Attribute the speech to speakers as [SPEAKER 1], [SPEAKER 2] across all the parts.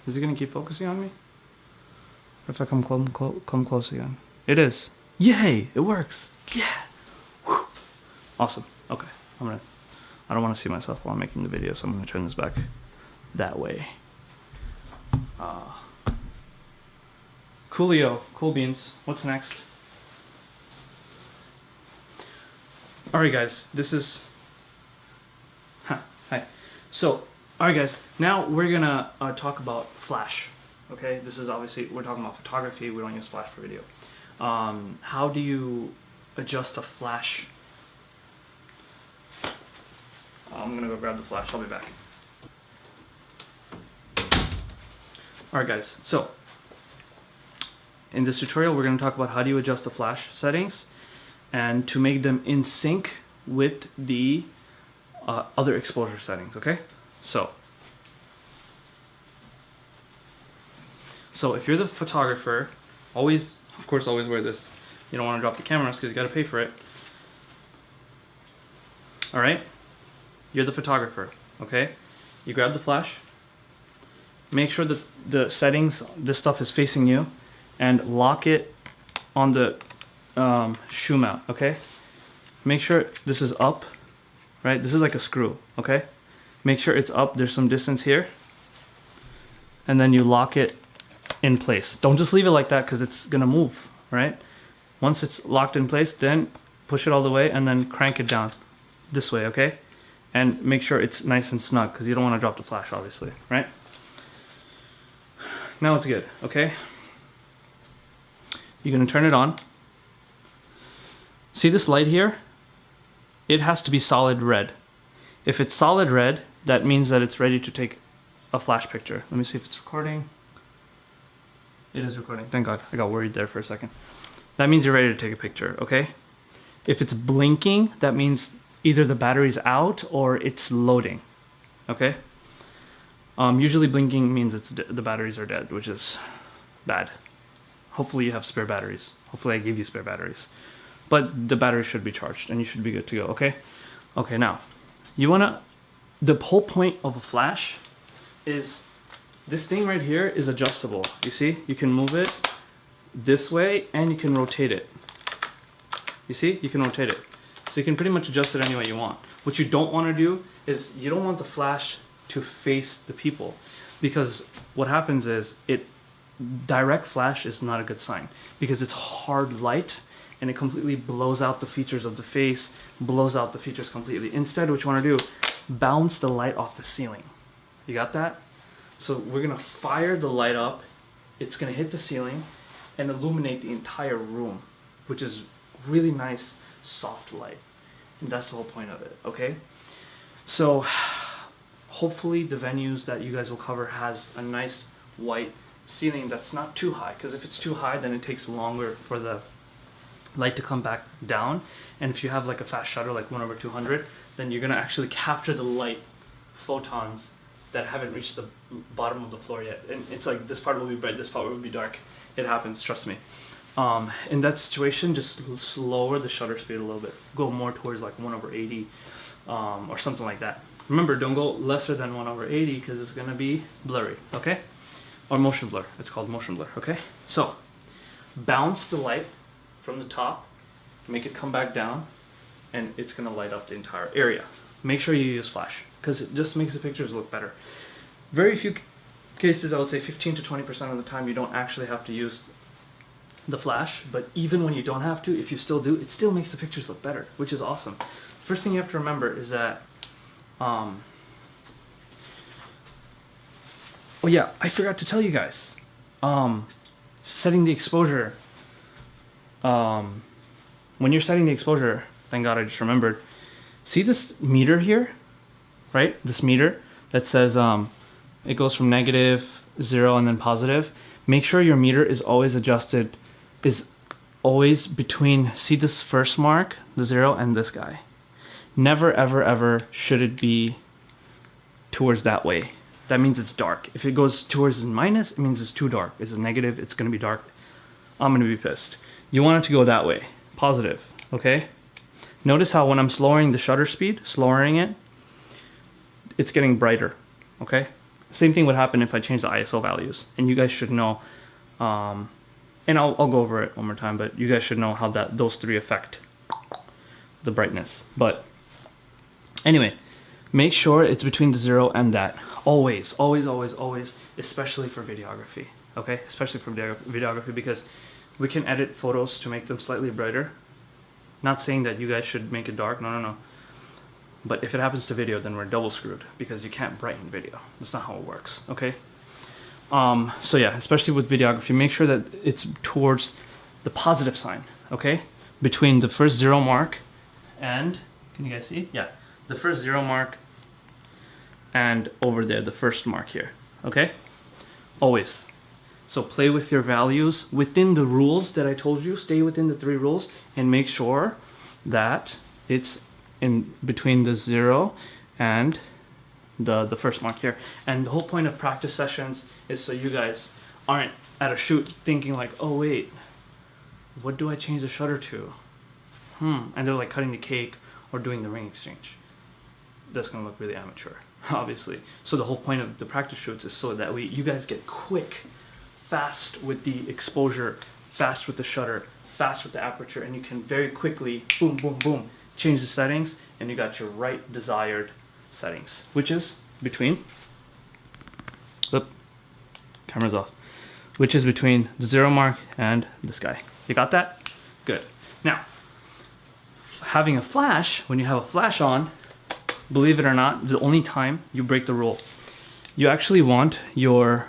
[SPEAKER 1] Is it gonna keep focusing on me? Or if I come close again? It is. Yay! It works. Yeah. Whew. Awesome. Okay. I don't want to see myself while I'm making the video, so I'm gonna turn this back that way. Coolio. Cool beans. What's next? Alright guys, this is... Hi. So, alright guys, now we're gonna talk about Flash. Okay, this is obviously, we're talking about photography, we don't use Flash for video. How do you adjust a Flash? I'm gonna go grab the Flash, I'll be back. Alright guys, so in this tutorial we're gonna talk about how do you adjust the Flash settings and to make them in sync with the other exposure settings, okay? So if you're the photographer, always wear this. You don't want to drop the cameras because you got to pay for it. All right? You're the photographer, okay? You grab the Flash. Make sure that the settings, this stuff is facing you, and lock it on the shoe mount, okay? Make sure this is up, right? This is like a screw, okay? Make sure it's up. There's some distance here. And then you lock it in place. Don't just leave it like that because it's gonna move, right? Once it's locked in place, then push it all the way and then crank it down this way, okay? And make sure it's nice and snug because you don't want to drop the Flash, obviously, right? Now it's good, okay? You're gonna turn it on. See this light here? It has to be solid red. If it's solid red, that means that it's ready to take a Flash picture. Let me see if it's recording. It is recording. Thank God. I got worried there for a second. That means you're ready to take a picture, okay? If it's blinking, that means either the battery's out or it's loading, okay? Usually blinking means the batteries are dead, which is bad. Hopefully you have spare batteries. Hopefully I gave you spare batteries. But the battery should be charged and you should be good to go, okay? Okay, now, the whole point of a Flash is this thing right here is adjustable. You see? You can move it this way and you can rotate it. You see? You can rotate it. So you can pretty much adjust it any way you want. What you don't want to do is you don't want the Flash to face the people, because what happens is direct Flash is not a good sign because it's hard light and it completely blows out the features of the face, blows out the features completely. Instead, what you want to do, bounce the light off the ceiling. You got that? So we're gonna fire the light up, it's gonna hit the ceiling and illuminate the entire room, which is really nice, soft light. And that's the whole point of it, okay? So hopefully the venues that you guys will cover has a nice white ceiling that's not too high, because if it's too high, then it takes longer for the light to come back down. And if you have like a fast shutter, like 1/200, then you're gonna actually capture the light photons that haven't reached the bottom of the floor yet. And it's like this part will be bright, this part will be dark. It happens, trust me. In that situation, just lower the shutter speed a little bit. Go more towards like 1/80 or something like that. Remember, don't go lesser than 1/80 because it's gonna be blurry, okay? Or motion blur, it's called motion blur, okay? So, bounce the light from the top, make it come back down, and it's gonna light up the entire area. Make sure you use Flash, because it just makes the pictures look better. Very few cases, I would say 15 to 20% of the time, you don't actually have to use the Flash, but even when you don't have to, if you still do, it still makes the pictures look better, which is awesome. First thing you have to remember is that, oh yeah, I forgot to tell you guys, setting the exposure, when you're setting the exposure, thank God I just remembered, see this meter here, right? This meter that says it goes from -0 and then positive. Make sure your meter is always adjusted, is always between, see this first mark, the 0, and this guy. Never, ever, ever should it be towards that way. That means it's dark. If it goes towards minus, it means it's too dark. It's a negative, it's gonna be dark. I'm gonna be pissed. You want it to go that way, positive, okay? Notice how when I'm lowering the shutter speed, lowering it, it's getting brighter, okay? Same thing would happen if I change the ISO values, and you guys should know, and I'll go over it one more time, but you guys should know how those three affect the brightness. But anyway, make sure it's between the 0 and that. Always, always, always, always, especially for videography, okay? Especially for videography, because we can edit photos to make them slightly brighter. Not saying that you guys should make it dark, no. But if it happens to video, then we're double screwed, because you can't brighten video. That's not how it works, okay? So yeah, especially with videography, make sure that it's towards the positive sign, okay? Between the first 0 mark and, can you guys see? Yeah, the first 0 mark and over there, the first mark here, okay? Always. So play with your values within the rules that I told you. Stay within the 3 rules and make sure that it's in between the 0 and the first mark here. And the whole point of practice sessions is so you guys aren't at a shoot thinking like, oh wait, what do I change the shutter to? And they're like cutting the cake or doing the ring exchange. That's gonna look really amateur, obviously. So the whole point of the practice shoots is so that you guys get quick, fast with the exposure, fast with the shutter, fast with the aperture, and you can very quickly, boom, boom, boom, change the settings, and you got your right desired settings, which is between, camera's off, which is between the 0 mark and the sky. You got that? Good. Now, having a flash, when you have a flash on, believe it or not, the only time you break the rule, you actually want your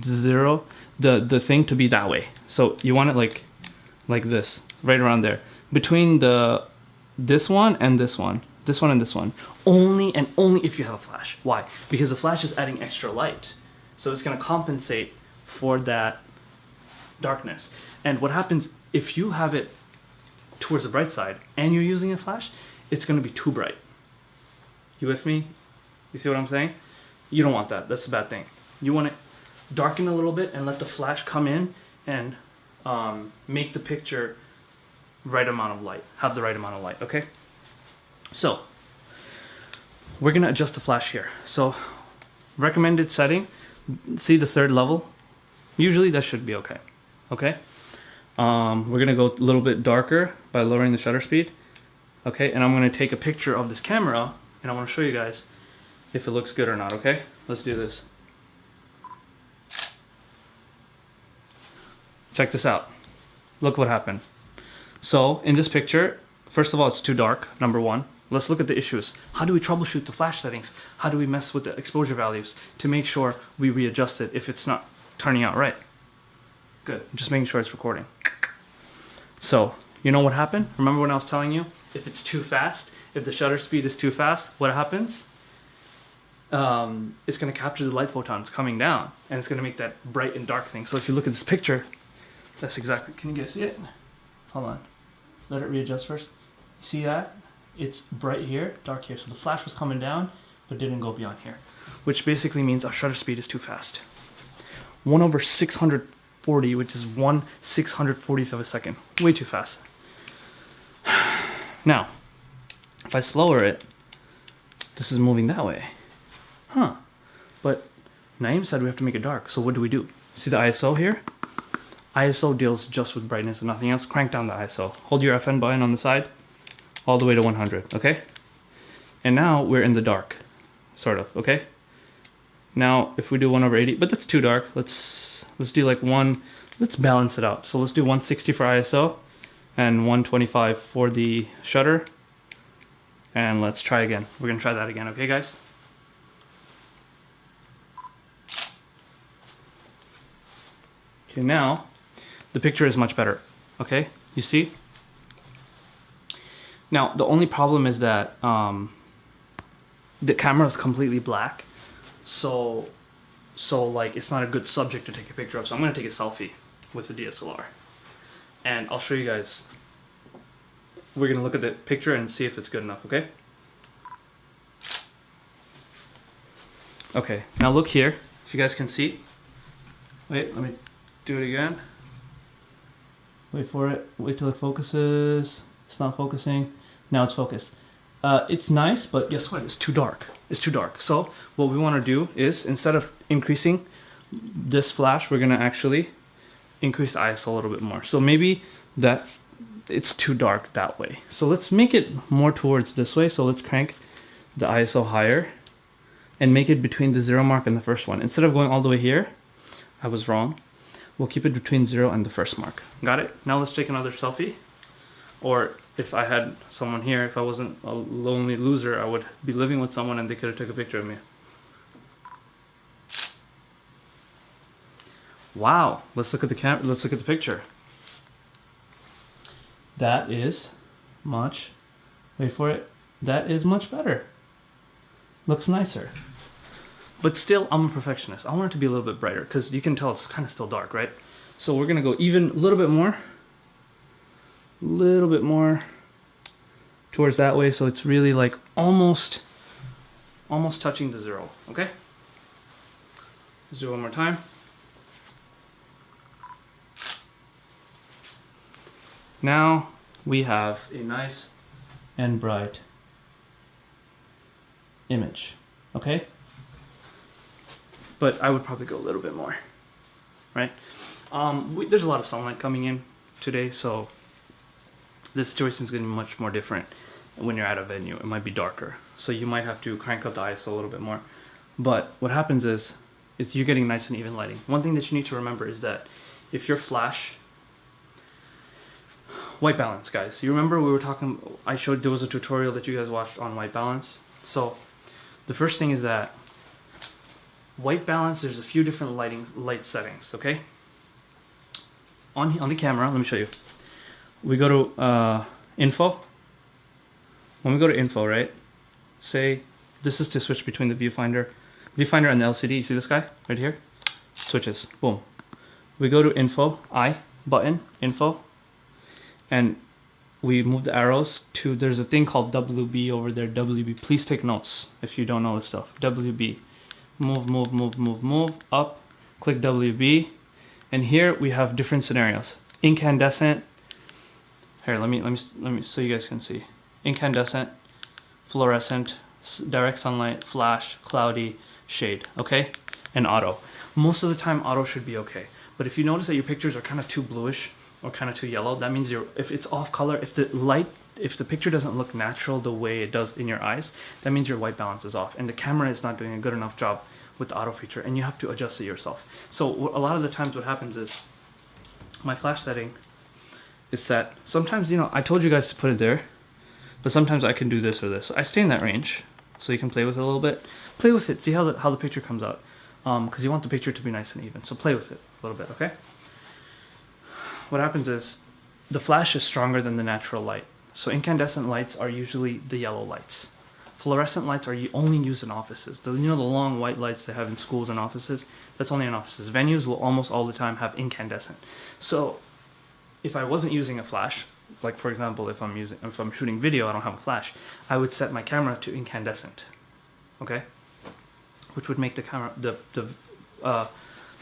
[SPEAKER 1] 0, the thing to be that way. So you want it like this, right around there, between this one and this one, this one and this one. Only and only if you have a flash. Why? Because the flash is adding extra light, so it's going to compensate for that darkness. And what happens if you have it towards the bright side and you're using a flash, it's going to be too bright. You with me? You see what I'm saying? You don't want that. That's a bad thing. You want it darken a little bit and let the flash come in and make the picture right amount of light, have the right amount of light, okay? So we're gonna adjust the flash here. So recommended setting, see the 3rd level, usually that should be okay, okay? We're gonna go a little bit darker by lowering the shutter speed, okay? And I'm gonna take a picture of this camera and I wanna show you guys if it looks good or not, okay? Let's do this. Check this out. Look what happened. So in this picture, first of all, it's too dark, number 1. Let's look at the issues. How do we troubleshoot the flash settings? How do we mess with the exposure values to make sure we readjust it if it's not turning out right? Good, just making sure it's recording. So, you know what happened? Remember when I was telling you, if it's too fast, if the shutter speed is too fast, what happens? It's gonna capture the light photons coming down and it's gonna make that bright and dark thing. So if you look at this picture, that's exactly, can you guys see it? Hold on, let it readjust first. See that? It's bright here, dark here. So the flash was coming down, but didn't go beyond here, which basically means our shutter speed is too fast. 1/640, which is 1/640th of a second. Way too fast. Now, if I slower it, this is moving that way. But Naeem said we have to make it dark. So what do? See the ISO here? ISO deals just with brightness and nothing else. Crank down the ISO. Hold your FN button on the side all the way to 100, okay? And now we're in the dark, sort of, okay? Now, if we do 1/80, but that's too dark. Let's do like let's balance it out. So let's do 160 for ISO and 125 for the shutter. And let's try again. We're gonna try that again, okay guys? Okay, now the picture is much better, okay? You see? Now, the only problem is that the camera is completely black, so like it's not a good subject to take a picture of. So I'm gonna take a selfie with the DSLR, and I'll show you guys. We're gonna look at the picture and see if it's good enough, okay? Okay, now look here, if you guys can see. Wait, let me do it again. Wait for it, wait till it focuses. It's not focusing. Now it's focused. It's nice, but guess what? It's too dark. is too dark. So what we want to do is, instead of increasing this flash, we're going to actually increase the ISO a little bit more. So maybe that it's too dark that way. So let's make it more towards this way. So let's crank the ISO higher and make it between the 0 mark and the first one. Instead of going all the way here, I was wrong. We'll keep it between 0 and the first mark. Got it? Now let's take another selfie. Or if I had someone here, if I wasn't a lonely loser, I would be living with someone and they could have took a picture of me. Wow, let's look at the let's look at the picture. That is much, wait for it, that is much better. Looks nicer. But still, I'm a perfectionist. I want it to be a little bit brighter because you can tell it's kind of still dark, right? So we're gonna go even a little bit more towards that way, so it's really like almost touching the 0, okay? Let's do it one more time. Now we have a nice and bright image, okay? But I would probably go a little bit more, right? There's a lot of sunlight coming in today, so the situation is going to be much more different when you're at a venue. It might be darker, so you might have to crank up the ISO a little bit more. But what happens is you're getting nice and even lighting. One thing that you need to remember is that if your flash, white balance, guys. You remember we were talking, there was a tutorial that you guys watched on white balance. So the first thing is that white balance, there's a few different light settings, okay? On the camera, let me show you. We go to info. When we go to info, right? Say this is to switch between the viewfinder and the LCD. You see this guy right here? Switches, boom. We go to info, I button, info, and we move the arrows to, there's a thing called WB over there, WB. Please take notes if you don't know this stuff. WB. Move, up, click WB, and here we have different scenarios. Incandescent, here, let me so you guys can see. Incandescent, fluorescent, direct sunlight, flash, cloudy, shade, okay? And auto. Most of the time auto should be okay. But if you notice that your pictures are kind of too bluish or kind of too yellow, that means if it's off color, if the picture doesn't look natural the way it does in your eyes, that means your white balance is off and the camera is not doing a good enough job with the auto feature, and you have to adjust it yourself. So a lot of the times what happens is my flash setting is set. Sometimes, you know, I told you guys to put it there, but sometimes I can do this or this. I stay in that range, so you can play with it a little bit. Play with it, see how the picture comes out, because you want the picture to be nice and even. So play with it a little bit, okay? What happens is the flash is stronger than the natural light. So incandescent lights are usually the yellow lights. Fluorescent lights are only used in offices. The long white lights they have in schools and offices, that's only in offices. Venues will almost all the time have incandescent. So if I wasn't using a flash, like for example, if I'm shooting video, I don't have a flash, I would set my camera to incandescent, okay? Which would make the camera, the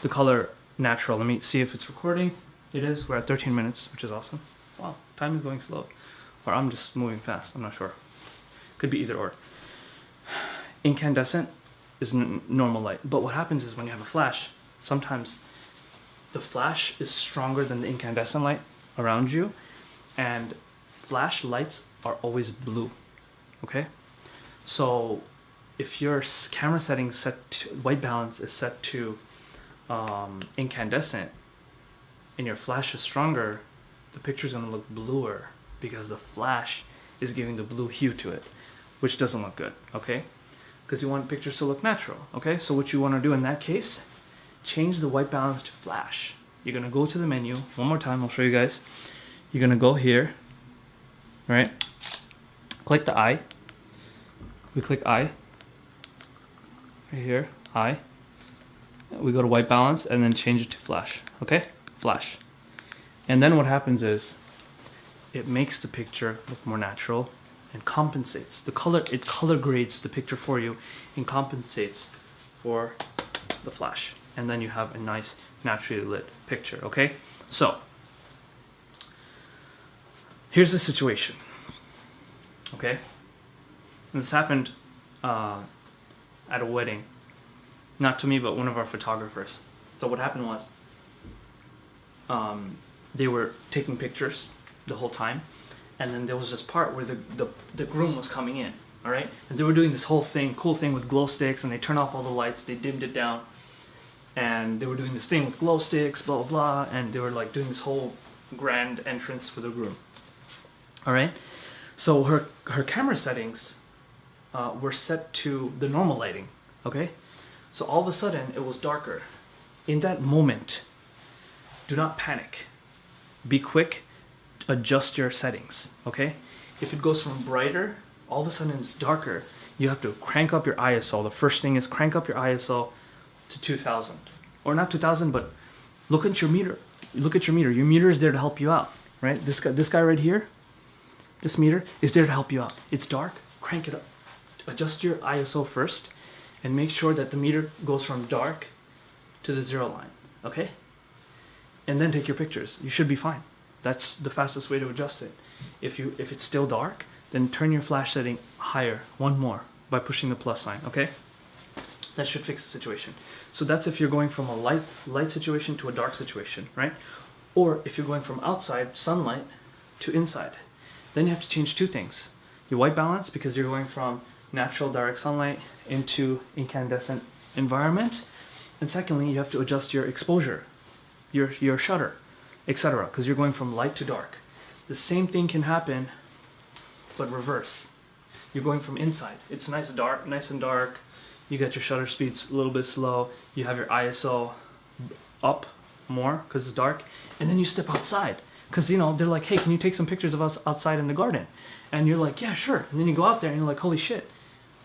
[SPEAKER 1] color natural. Let me see if it's recording. It is. We're at 13 minutes, which is awesome. Wow, time is going slow. Or I'm just moving fast, I'm not sure. Could be either or. Incandescent is normal light. But what happens is when you have a flash, sometimes the flash is stronger than the incandescent light around you, and flash lights are always blue, okay? So if your camera settings set to, white balance is set to incandescent, and your flash is stronger, the picture is going to look bluer because the flash is giving the blue hue to it, which doesn't look good, okay? Because you want pictures to look natural, okay? So what you want to do in that case, change the white balance to flash. You're going to go to the menu. One more time, I'll show you guys. You're going to go here, right? Click the eye. We click eye. Right here, eye. We go to white balance and then change it to flash, okay? Flash. And then what happens is it makes the picture look more natural and compensates the color. It color grades the picture for you and compensates for the flash, and then you have a nice naturally lit picture, okay? So here's the situation, okay? And this happened at a wedding. Not to me, but one of our photographers. So what happened was, they were taking pictures the whole time, and then there was this part where the groom was coming in, all right? And they were doing this whole cool thing with glow sticks, and they turned off all the lights, they dimmed it down, and they were doing this thing with glow sticks, blah, blah, blah, and they were like doing this whole grand entrance for the groom, all right? So her camera settings were set to the normal lighting, okay? So all of a sudden, it was darker. In that moment, do not panic. Be quick, adjust your settings, okay? If it goes from brighter, all of a sudden it's darker, you have to crank up your ISO. The first thing is crank up your ISO to 2000. Or not 2000, but look at your meter. Look at your meter. Your meter is there to help you out, right? This guy right here, this meter is there to help you out. It's dark, crank it up. Adjust your ISO first and make sure that the meter goes from dark to the 0 line, okay? And then take your pictures. You should be fine. That's the fastest way to adjust it. If it's still dark, then turn your flash setting higher, one more, by pushing the plus sign, okay? That should fix the situation. So that's if you're going from a light situation to a dark situation, right? Or if you're going from outside sunlight to inside, then you have to change two things. Your white balance, because you're going from natural direct sunlight into incandescent environment. And secondly, you have to adjust your exposure, your shutter, etc., because you're going from light to dark. The same thing can happen, but reverse. You're going from inside. It's nice and dark. You got your shutter speeds a little bit slow. You have your ISO up more because it's dark. And then you step outside because, you know, they're like, hey, can you take some pictures of us outside in the garden? And you're like, yeah, sure. And then you go out there and you're like, holy shit,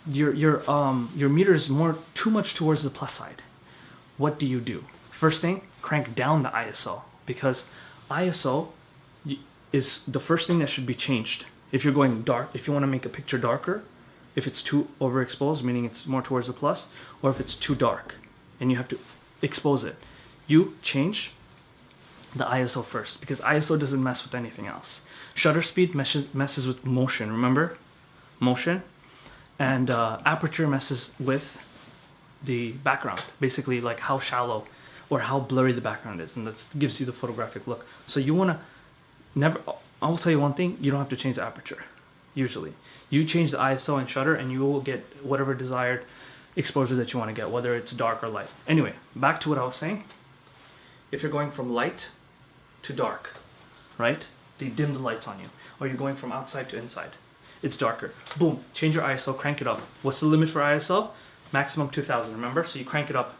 [SPEAKER 1] your meter is too much towards the plus side. What do? First thing, crank down the ISO, because ISO is the first thing that should be changed. If you're going dark, if you want to make a picture darker, if it's too overexposed, meaning it's more towards the plus, or if it's too dark and you have to expose it, you change the ISO first, because ISO doesn't mess with anything else. Shutter speed messes with motion, remember? Motion. And aperture messes with the background, basically like how shallow or how blurry the background is, and that gives you the photographic look. So you want to I will tell you one thing, you don't have to change the aperture, usually. You change the ISO and shutter and you will get whatever desired exposure that you want to get, whether it's dark or light. Anyway, back to what I was saying. If you're going from light to dark, right? They dim the lights on you. Or you're going from outside to inside. It's darker. Boom, change your ISO, crank it up. What's the limit for ISO? Maximum 2000, remember? So you crank it up.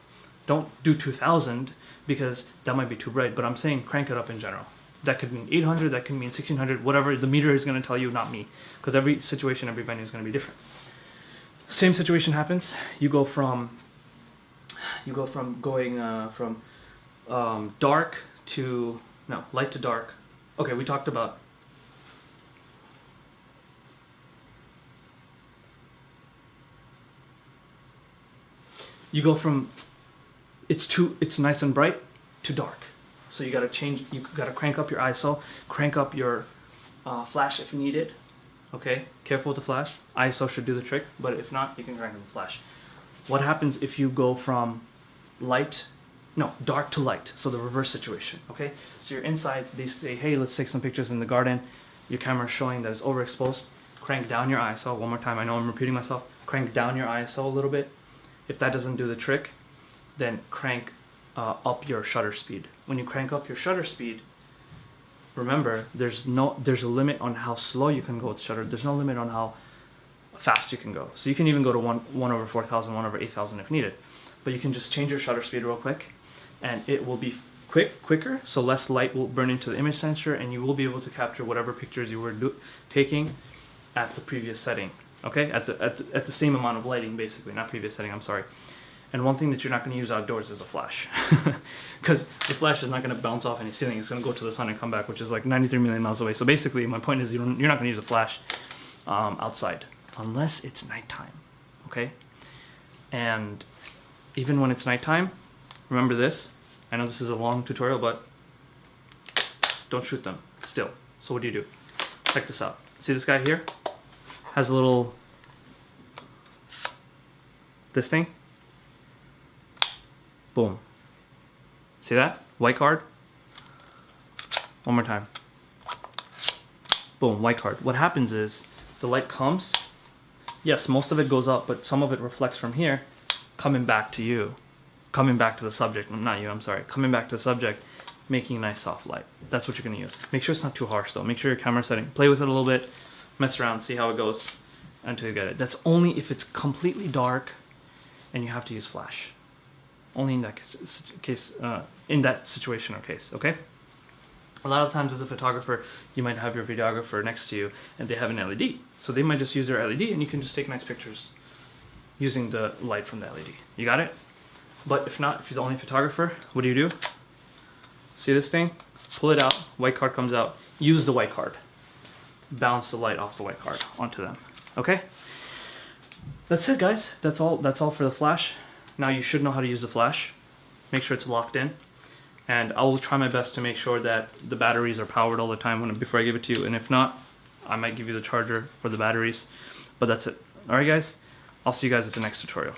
[SPEAKER 1] Don't do 2000 because that might be too bright, but I'm saying crank it up in general. That could mean 800, that could mean 1600, whatever the meter is going to tell you, not me. Because every situation, every venue is going to be different. Same situation happens. You go from dark to, no, light to dark. Okay, we talked about you go from it's nice and bright to dark. So you gotta crank up your ISO, crank up your flash if you need it. Okay, careful with the flash. ISO should do the trick, but if not, you can crank up the flash. What happens if you go from dark to light? So the reverse situation, okay? So you're inside, they say, hey, let's take some pictures in the garden. Your camera's showing that it's overexposed. Crank down your ISO. One more time, I know I'm repeating myself. Crank down your ISO a little bit. If that doesn't do the trick, then crank up your shutter speed. When you crank up your shutter speed, remember there's a limit on how slow you can go with shutter. There's no limit on how fast you can go. So you can even go to 1/4000, 1/8000 if needed. But you can just change your shutter speed real quick, and it will be quicker, so less light will burn into the image sensor, and you will be able to capture whatever pictures you were taking at the previous setting. Okay, at the same amount of lighting, basically, not previous setting. I'm sorry. And one thing that you're not going to use outdoors is a flash, because the flash is not going to bounce off any ceiling. It's going to go to the sun and come back, which is like 93 million miles away. So basically, my point is you're not going to use a flash outside unless it's nighttime. Okay, and even when it's nighttime, remember this. I know this is a long tutorial, but don't shoot them still. So what do? Check this out. See this guy here? Has a little This thing. Boom. See that? White card. One more time. Boom, white card. What happens is the light comes. Yes, most of it goes up, but some of it reflects from here, coming back to you. Coming back to the subject. Not you, I'm sorry. Coming back to the subject, making a nice soft light. That's what you're going to use. Make sure it's not too harsh though. Make sure your camera setting. Play with it a little bit. Mess around, see how it goes until you get it. That's only if it's completely dark and you have to use flash. Only in that case, in that situation or case, okay? A lot of times as a photographer, you might have your videographer next to you and they have an LED. So they might just use their LED and you can just take nice pictures using the light from the LED. You got it? But if not, if you're the only photographer, what do? See this thing? Pull it out, white card comes out, use the white card. Bounce the light off the white card onto them, okay? That's it, guys. That's all for the flash. Now you should know how to use the flash. Make sure it's locked in. And I will try my best to make sure that the batteries are powered all the time before I give it to you. And if not, I might give you the charger for the batteries. But that's it. All right, guys. I'll see you guys at the next tutorial.